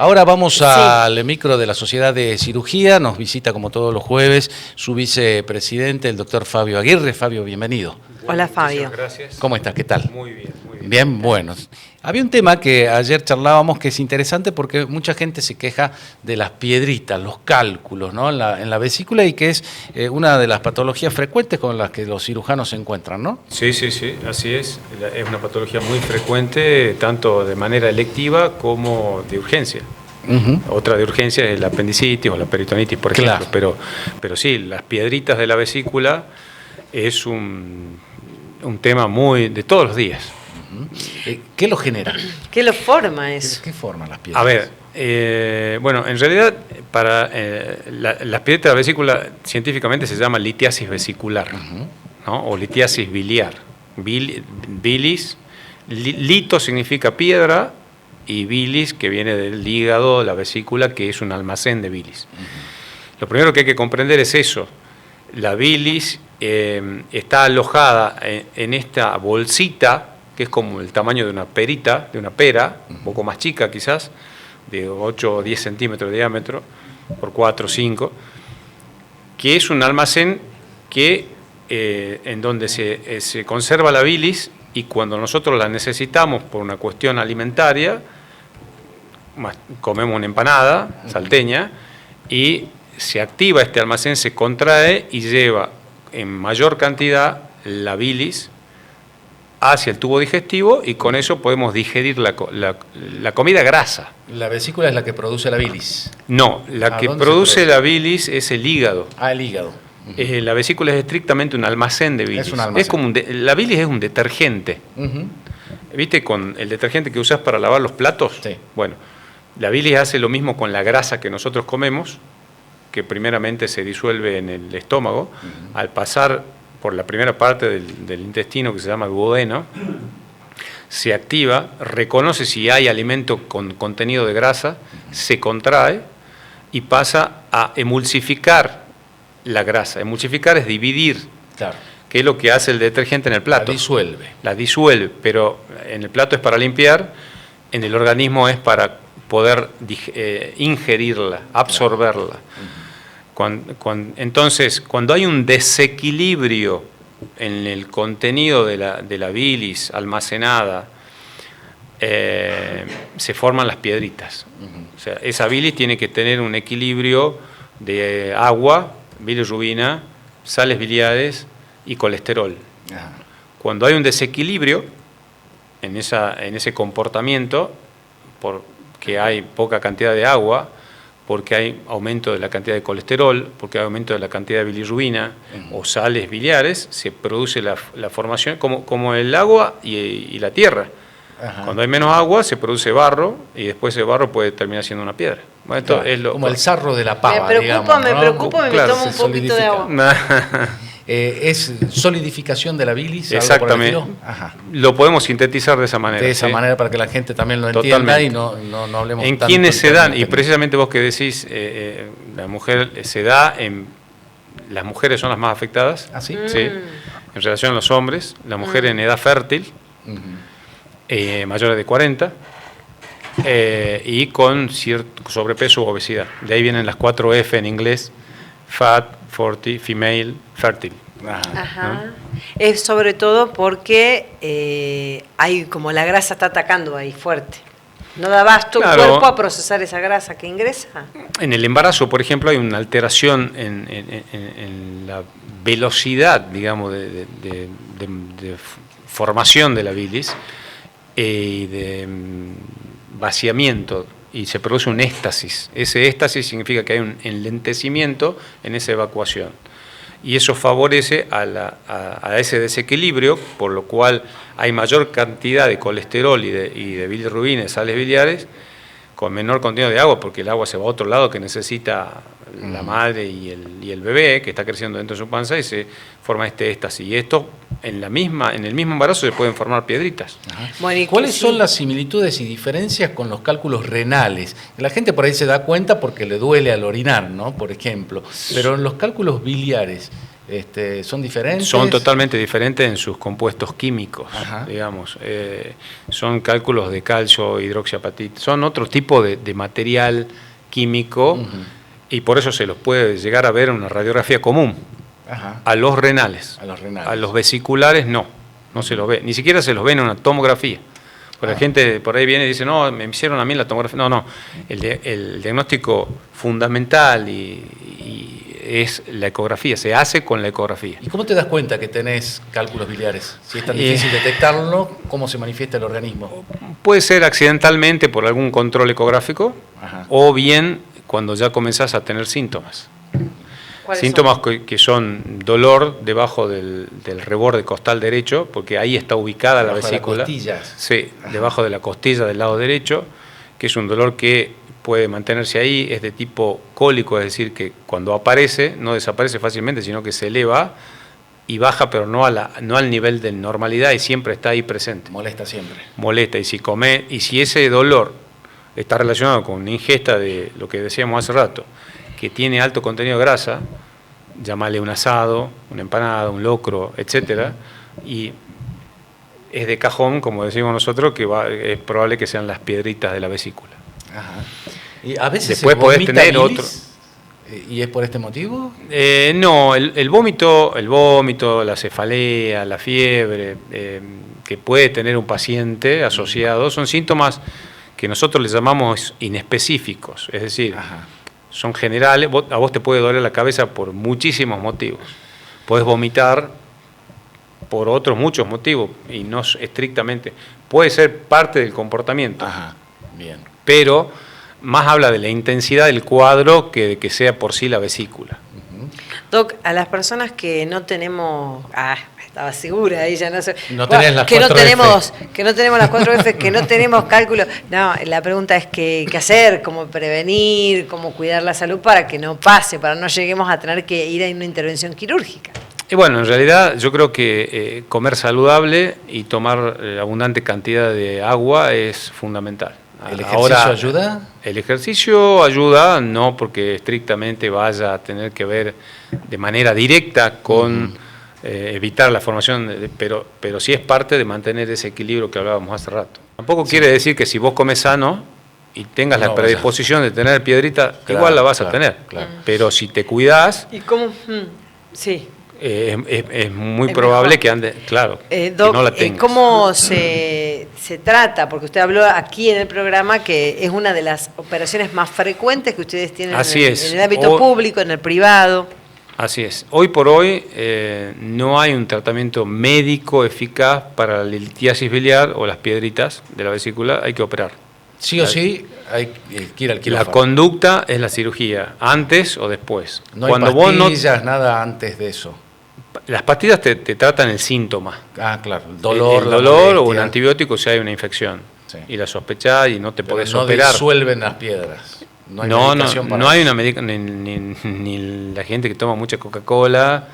Ahora vamos al micro de la Sociedad de Cirugía. Nos visita, como todos los jueves, su vicepresidente, el doctor Fabio Aguirre. Fabio, bienvenido. Hola, Fabio. Gracias. ¿Cómo estás? ¿Qué tal? Muy bien, muy bien. Bien, bueno. Había un tema que ayer charlábamos que es interesante porque mucha gente se queja de las piedritas, los cálculos, ¿no? en la vesícula, y que es una de las patologías frecuentes con las que los cirujanos se encuentran, ¿no? Sí, así es. Es una patología muy frecuente, tanto de manera electiva como de urgencia. Otra de urgencia es la apendicitis o la peritonitis, por ejemplo. Claro. Pero sí, las piedritas de la vesícula es un tema muy de todos los días. ¿Qué lo genera? ¿Qué lo forma eso? ¿Qué forma las piedritas? A ver, bueno, en realidad para las piedritas de la vesícula científicamente se llama litiasis vesicular, ¿no? O litiasis biliar. Bilis, lito significa piedra, y bilis, que viene del hígado, la vesícula, que es un almacén de bilis. Lo primero que hay que comprender es eso. La bilis está alojada en esta bolsita, que es como el tamaño de una perita, de una pera, un poco más chica quizás, de 8 o 10 centímetros de diámetro, por 4 o 5, que es un almacén que, en donde se conserva la bilis, y cuando nosotros la necesitamos por una cuestión alimentaria, comemos una empanada salteña, y se activa este almacén, se contrae y lleva en mayor cantidad la bilis hacia el tubo digestivo, y con eso podemos digerir la comida grasa. La vesícula es la que produce la bilis. No, la que produce la bilis es el hígado. Ah, el hígado. La vesícula es estrictamente un almacén de bilis. Es un almacén. Es como la bilis es un detergente. ¿Viste con el detergente que usás para lavar los platos? Sí. Bueno, la bilis hace lo mismo con la grasa que nosotros comemos, que primeramente se disuelve en el estómago. Al pasar por la primera parte del intestino, que se llama duodeno, se activa, reconoce si hay alimento con contenido de grasa, se contrae y pasa a emulsificar la grasa. Emulsificar es dividir, Claro. que es lo que hace el detergente en el plato. La disuelve, pero en el plato es para limpiar, en el organismo es para poder ingerirla, absorberla. Entonces, cuando hay un desequilibrio en el contenido de la bilis almacenada, se forman las piedritas. O sea, esa bilis tiene que tener un equilibrio de agua, bilirrubina, sales biliares y colesterol. Cuando hay un desequilibrio en ese comportamiento, porque hay poca cantidad de agua, porque hay aumento de la cantidad de colesterol, porque hay aumento de la cantidad de bilirrubina o sales biliares, se produce la formación, como el agua y la tierra. Cuando hay menos agua se produce barro, y después ese barro puede terminar siendo una piedra. Bueno, esto es como el sarro de la pava, me preocupa, digamos, me tomo un poquito de agua. Es solidificación de la bilis. Exactamente. Lo podemos sintetizar de esa manera. De esa manera, para que la gente también lo entienda. Totalmente. Y no hablemos en tanto. ¿En quiénes se dan? Y precisamente vos que decís, la mujer se da las mujeres son las más afectadas. ¿Ah, sí? Sí. En relación a los hombres, la mujer en edad fértil, mayores de 40, y con cierto sobrepeso u obesidad. De ahí vienen las 4 F en inglés: fat, 40, female, fértil. Es sobre todo porque hay como la grasa está atacando ahí fuerte. ¿No da abasto el cuerpo a procesar esa grasa que ingresa? En el embarazo, por ejemplo, hay una alteración en la velocidad, digamos, de formación de la bilis y de vaciamiento, y se produce un éxtasis. Ese éxtasis significa que hay un enlentecimiento en esa evacuación, y eso favorece a ese desequilibrio, por lo cual hay mayor cantidad de colesterol y de bilirrubina, sales biliares, con menor contenido de agua, porque el agua se va a otro lado que necesita la madre y el bebé que está creciendo dentro de su panza, y se forma este éxtasis. Y esto en el mismo embarazo se pueden formar piedritas. Bueno, ¿y cuáles son las similitudes y diferencias con los cálculos renales? La gente por ahí se da cuenta porque le duele al orinar, ¿no? Por ejemplo. Pero en los cálculos biliares, ¿Son diferentes? Son totalmente diferentes en sus compuestos químicos, Ajá. digamos. Son cálculos de calcio, hidroxiapatita, son otro tipo de material químico, y por eso se los puede llegar a ver en una radiografía común. Ajá. A los renales. A los renales. A los vesiculares no se los ve. Ni siquiera se los ve en una tomografía. Porque la gente por ahí viene y dice, no, me hicieron a mí la tomografía. No. El diagnóstico fundamental y es la ecografía. Se hace con la ecografía. ¿Y cómo te das cuenta que tenés cálculos biliares? Si es tan difícil detectarlo, ¿cómo se manifiesta el organismo? Puede ser accidentalmente por algún control ecográfico. Ajá. O bien cuando ya comenzás a tener síntomas. Síntomas que son dolor debajo del reborde costal derecho, porque ahí está ubicada la vesícula. De las costillas. Sí, debajo de la costilla del lado derecho, que es un dolor que puede mantenerse ahí, es de tipo cólico, es decir, que cuando aparece, no desaparece fácilmente, sino que se eleva y baja, pero no al nivel de normalidad, y siempre está ahí presente. Molesta siempre. Molesta, y si ese dolor está relacionado con una ingesta de lo que decíamos hace rato, que tiene alto contenido de grasa, llámale un asado, una empanada, un locro, etcétera, y es de cajón, como decimos nosotros, que es probable que sean las piedritas de la vesícula. Ajá. Y a veces después podés tener otro. ¿Y es por este motivo? No, el vómito, la cefalea, la fiebre, que puede tener un paciente asociado, son síntomas que nosotros les llamamos inespecíficos, es decir, Ajá. Son generales. A vos te puede doler la cabeza por muchísimos motivos. Podés vomitar por otros muchos motivos, y no estrictamente. Puede ser parte del comportamiento. Ajá, bien. Pero más habla de la intensidad del cuadro que de que sea por sí la vesícula. Doc, a las personas que no tenemos... estaba segura, ella no sé. No tenés las que no 4F. tenemos, que no tenemos las 4F, que no tenemos cálculo. No, la pregunta es qué hacer, cómo prevenir, cómo cuidar la salud para que no pase, para no lleguemos a tener que ir a una intervención quirúrgica. Y bueno, en realidad yo creo que comer saludable y tomar abundante cantidad de agua es fundamental. ¿El ejercicio ayuda? El ejercicio ayuda, no porque estrictamente vaya a tener que ver de manera directa con evitar la formación, pero sí es parte de mantener ese equilibrio que hablábamos hace rato. Tampoco quiere decir que si vos comes sano y tengas la predisposición de tener piedrita, igual la vas a tener. Claro. Pero si te cuidás... ¿Y cómo? Sí. Es muy probable que ande, claro, Doc, que no la tengas. ¿Cómo se trata? Porque usted habló aquí en el programa que es una de las operaciones más frecuentes que ustedes tienen en el ámbito público, en el privado. Así es. Hoy por hoy no hay un tratamiento médico eficaz para la litiasis biliar o las piedritas de la vesícula, hay que operar. Sí o sí hay que ir al quirófano. La conducta es la cirugía, antes o después. No hay pastillas, nada antes de eso. Las pastillas te tratan el síntoma. Ah, claro, el dolor o un antibiótico si hay una infección. Sí. Y la sospechás y no te podés operar. No disuelven las piedras. No hay una medicación, ni la gente que toma mucha Coca-Cola,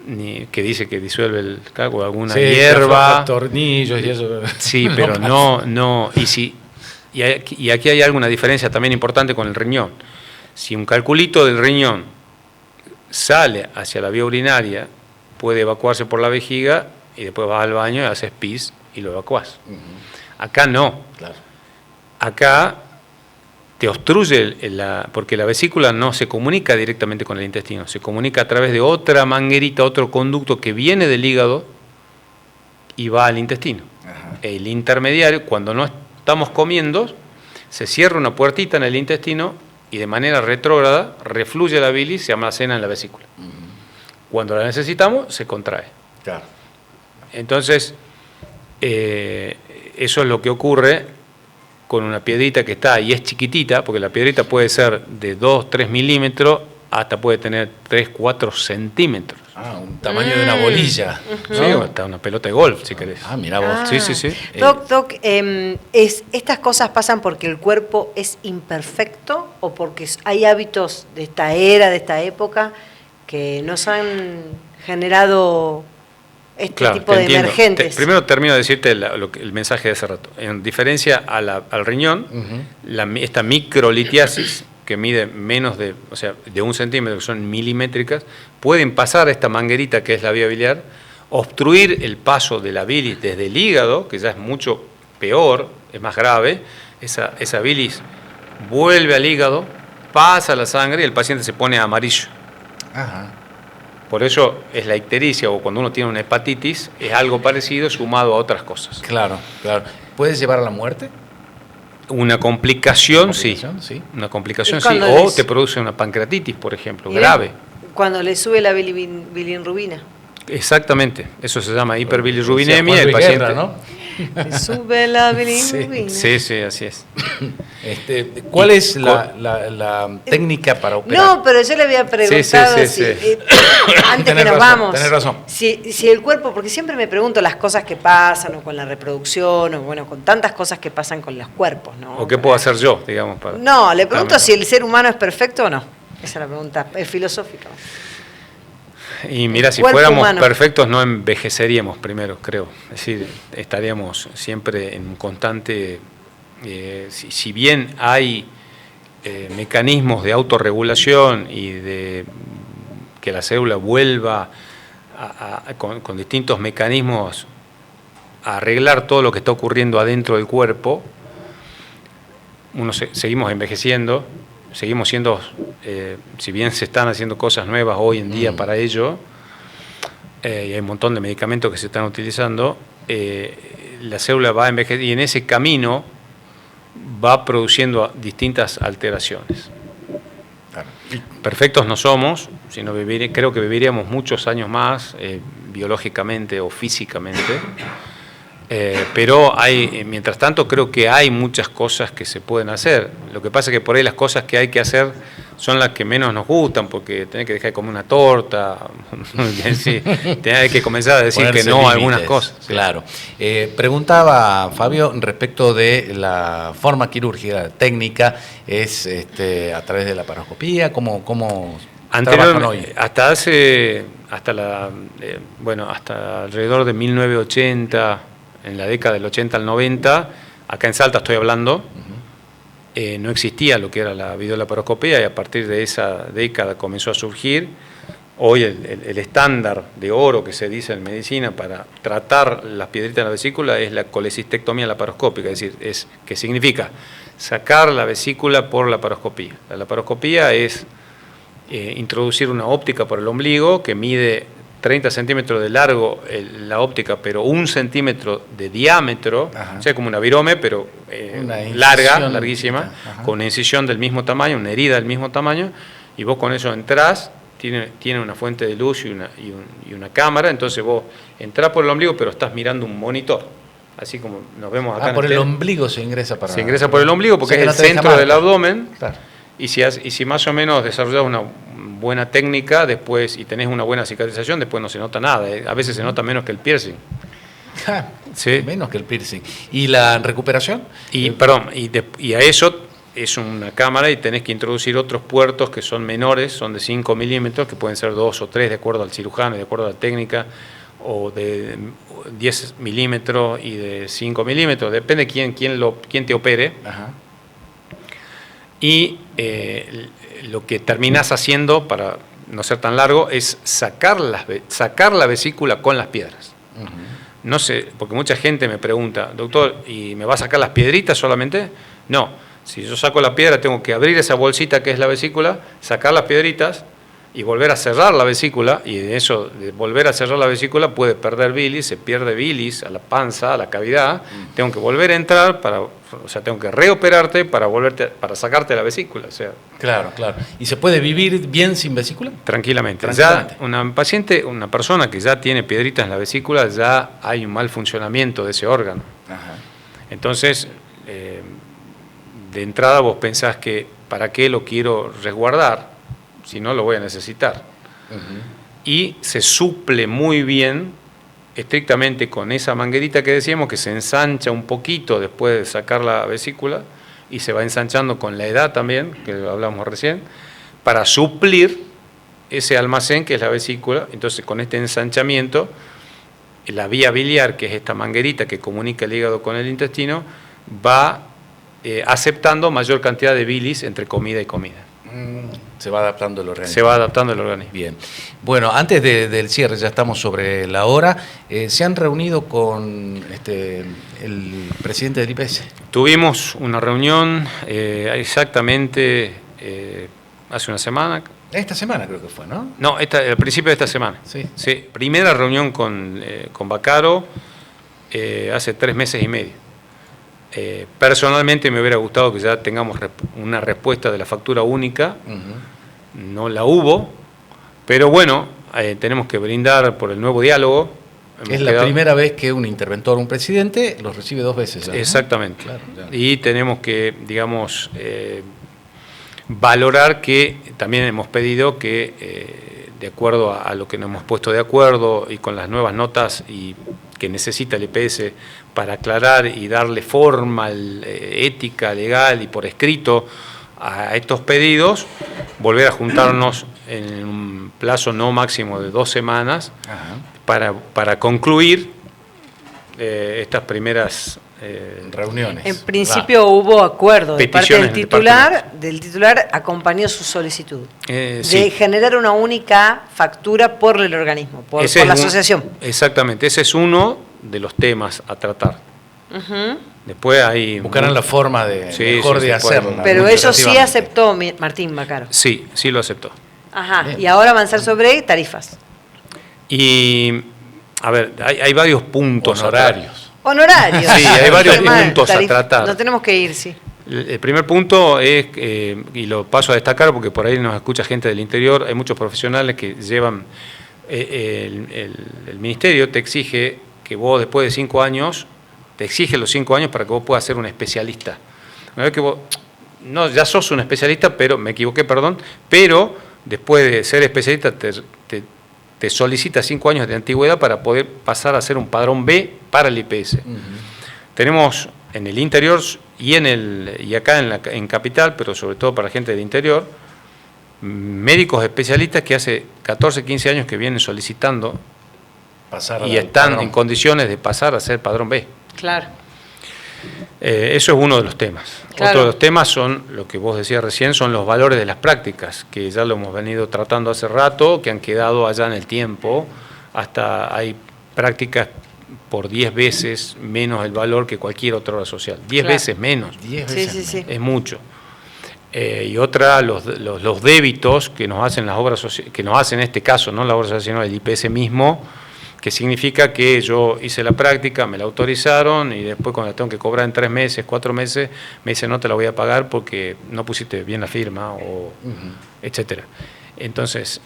ni que dice que disuelve el caco, alguna hierba. Tornillos y eso. Sí, pero no. Y aquí hay alguna diferencia también importante con el riñón. Si un calculito del riñón sale hacia la vía urinaria, puede evacuarse por la vejiga y después vas al baño y haces pis y lo evacuás. Acá no. Claro. Acá te obstruye, porque la vesícula no se comunica directamente con el intestino, se comunica a través de otra manguerita, otro conducto que viene del hígado y va al intestino. Ajá. El intermediario, cuando no estamos comiendo, se cierra una puertita en el intestino y de manera retrógrada refluye la bilis, se almacena en la vesícula. Cuando la necesitamos, se contrae. Claro. Entonces, eso es lo que ocurre con una piedrita que está y es chiquitita, porque la piedrita puede ser de 2-3 milímetros hasta puede tener 3-4 centímetros. Ah, un tamaño de una bolilla. Sí, hasta una pelota de golf, si querés. Ah, mirá vos. Sí. Doc, ¿estas cosas pasan porque el cuerpo es imperfecto o porque hay hábitos de esta era, de esta época, que nos han generado tipo de emergentes? Primero termino de decirte el mensaje de hace rato. En diferencia al riñón, esta microlitiasis que mide menos de, o sea, de 1 centímetro, que son milimétricas, pueden pasar a esta manguerita que es la vía biliar, obstruir el paso de la bilis desde el hígado, que ya es mucho peor, es más grave. Esa bilis vuelve al hígado, pasa a la sangre y el paciente se pone amarillo. Ajá. Por eso es la ictericia, o cuando uno tiene una hepatitis, es algo parecido sumado a otras cosas. Claro, claro. ¿Puedes llevar a la muerte? Una complicación, sí. Sí. Una complicación, ¿Y sí. cuando O les- te produce una pancreatitis, por ejemplo, Mirá, grave. Cuando le sube la bilirrubina. Exactamente. Eso se llama Decía hiperbilirrubinemia. Juan El Luis paciente. Guerra, ¿no? Le sube la bilirrubina. Sí, sí, así es. ¿Cuál es la técnica para operar? No, pero yo le había preguntado Sí, si, sí. antes Tenés que nos razón, vamos, tenés razón. si el cuerpo, porque siempre me pregunto las cosas que pasan, o con la reproducción, o bueno, con tantas cosas que pasan con los cuerpos, ¿no? ¿O qué puedo hacer yo, digamos? Para... No, le pregunto Dame. si el ser humano es perfecto o no. Esa es la pregunta, es filosófica. Y mira, si cuerpo fuéramos humano. perfectos no envejeceríamos primero, creo. Es decir, estaríamos siempre en un constante... si bien hay mecanismos de autorregulación y de que la célula vuelva con distintos mecanismos a arreglar todo lo que está ocurriendo adentro del cuerpo, seguimos envejeciendo, seguimos siendo, si bien se están haciendo cosas nuevas hoy en día para ello, y hay un montón de medicamentos que se están utilizando, la célula va a envejecer y en ese camino va produciendo distintas alteraciones. Claro. Perfectos no somos, sino creo que viviríamos muchos años más, biológicamente o físicamente. Pero mientras tanto creo que hay muchas cosas que se pueden hacer. Lo que pasa es que por ahí las cosas que hay que hacer son las que menos nos gustan, porque tenés que dejar de comer una torta, sí, tenés que comenzar a decir Ponerse que no a límites, algunas cosas. Sí. Claro. Preguntaba Fabio respecto de la forma quirúrgica, la técnica, es a través de la laparoscopía, ¿cómo trabajan hoy? Hasta alrededor de 1980, en la década del 80 al 90, acá en Salta estoy hablando, no existía lo que era la videolaparoscopía y a partir de esa década comenzó a surgir. Hoy el estándar de oro que se dice en medicina para tratar las piedritas en la vesícula es la colecistectomía laparoscópica, es decir, que significa sacar la vesícula por laparoscopía. La laparoscopía es introducir una óptica por el ombligo que mide 30 centímetros de largo la óptica, pero 1 centímetro de diámetro, o sea, como una virome, pero larga, larguísima, con una incisión del mismo tamaño, una herida del mismo tamaño, y vos con eso entrás, tiene una fuente de luz y una cámara, entonces vos entrás por el ombligo, pero estás mirando un monitor, así como nos vemos acá. Por el ombligo se ingresa para... Se ingresa por el ombligo porque o sea, es el centro del abdomen. Claro. Y si más o menos desarrollas una buena técnica después y tenés una buena cicatrización, después no se nota nada. A veces se nota menos que el piercing. Sí. Menos que el piercing. ¿Y la recuperación? Y a eso es una cámara y tenés que introducir otros puertos que son menores, son de 5 milímetros, que pueden ser 2 o 3 de acuerdo al cirujano y de acuerdo a la técnica, o de 10 milímetros y de 5 milímetros, depende quién te opere. Ajá. Y lo que terminás haciendo, para no ser tan largo, es sacar la vesícula con las piedras. No sé, porque mucha gente me pregunta, doctor, ¿y me va a sacar las piedritas solamente? No, si yo saco la piedra tengo que abrir esa bolsita que es la vesícula, sacar las piedritas y volver a cerrar la vesícula, y de eso, de volver a cerrar la vesícula, puede perder bilis, se pierde bilis a la panza, a la cavidad, tengo que volver a entrar, tengo que reoperarte para sacarte la vesícula, o sea. Claro. ¿Y se puede vivir bien sin vesícula? Tranquilamente. Ya una persona que ya tiene piedritas en la vesícula, ya hay un mal funcionamiento de ese órgano. Ajá. Entonces, de entrada vos pensás que, ¿para qué lo quiero resguardar? Si no, lo voy a necesitar. Y se suple muy bien, estrictamente con esa manguerita que decíamos, que se ensancha un poquito después de sacar la vesícula, y se va ensanchando con la edad también, que hablamos recién, para suplir ese almacén que es la vesícula. Entonces, con este ensanchamiento, la vía biliar, que es esta manguerita que comunica el hígado con el intestino, va aceptando mayor cantidad de bilis entre comida y comida. Se va adaptando el organismo. Se va adaptando el organismo. Bien. Bueno, antes del cierre, ya estamos sobre la hora, ¿se han reunido con el presidente del IPS? Tuvimos una reunión exactamente hace una semana. Esta semana creo que fue, ¿no? No, al principio de esta semana. Sí. Sí, primera reunión con Baccaro hace 3 meses y medio. Personalmente me hubiera gustado que ya tengamos una respuesta de la factura única. No la hubo, pero bueno, tenemos que brindar por el nuevo diálogo. Es la primera vez que un interventor, un presidente, los recibe 2 veces ya, ¿no? Exactamente. Claro, ya. Y tenemos que, digamos, valorar que también hemos pedido que, de acuerdo a lo que nos hemos puesto de acuerdo y con las nuevas notas y que necesita el IPS para aclarar y darle forma ética, legal y por escrito a estos pedidos, volver a juntarnos en un plazo no máximo de 2 semanas para concluir estas primeras reuniones. En principio hubo acuerdo de parte Peticiones del titular acompañó su solicitud de sí. generar una única factura por el organismo, por la asociación. Exactamente, ese es uno de los temas a tratar. Después hay... Buscarán la forma de mejor de hacerlo. Pero eso sí aceptó Martín Baccaro. Sí, sí lo aceptó. Ajá, Bien. y ahora avanzar sobre tarifas. Y, a ver, hay varios puntos. Honorarios. Honorarios. Sí, hay varios Tema, puntos a tratar. No tenemos que ir, sí. El primer punto es, y lo paso a destacar porque por ahí nos escucha gente del interior, hay muchos profesionales que llevan, el ministerio te exige que vos después de 5 años, te exige los 5 años para que vos puedas ser un especialista. Una vez que vos, no, ya sos un especialista, pero, me equivoqué, perdón, pero después de ser especialista te solicita 5 años de antigüedad para poder pasar a ser un padrón B para el IPS. Tenemos en el interior y acá en Capital, pero sobre todo para gente del interior, médicos especialistas que hace 14, 15 años que vienen solicitando y están en condiciones de pasar a ser padrón B. Claro. Eso es uno de los temas. Claro. Otro de los temas son, lo que vos decías recién, son los valores de las prácticas, que ya lo hemos venido tratando hace rato, que han quedado allá en el tiempo. Hasta hay prácticas por 10 veces menos el valor que cualquier otra obra social. 10 veces menos. 10 veces Sí, sí, sí. Es mucho. Y otra, los débitos que nos hacen las obras que nos hacen en este caso, no la obra social, sino el IPS mismo, que significa que yo hice la práctica, me la autorizaron y después cuando la tengo que cobrar en 3 meses, 4 meses, me dicen no te la voy a pagar porque no pusiste bien la firma, o etcétera. Entonces,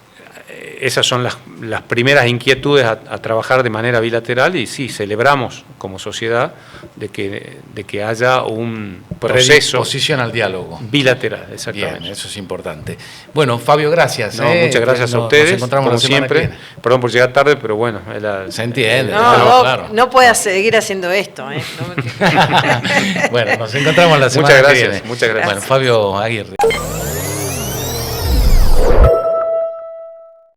esas son las primeras inquietudes a trabajar de manera bilateral y sí, celebramos como sociedad de que haya un proceso. Predisposición al diálogo. Bilateral, exactamente. Bien, eso es importante. Bueno, Fabio, gracias. No, muchas gracias a ustedes, Nos encontramos como la semana que siempre. viene. Perdón por llegar tarde, pero bueno. Se entiende. No, claro. no puedas seguir haciendo esto. Bueno, nos encontramos la semana Muchas que gracias, viene. muchas gracias. Bueno, Fabio Aguirre.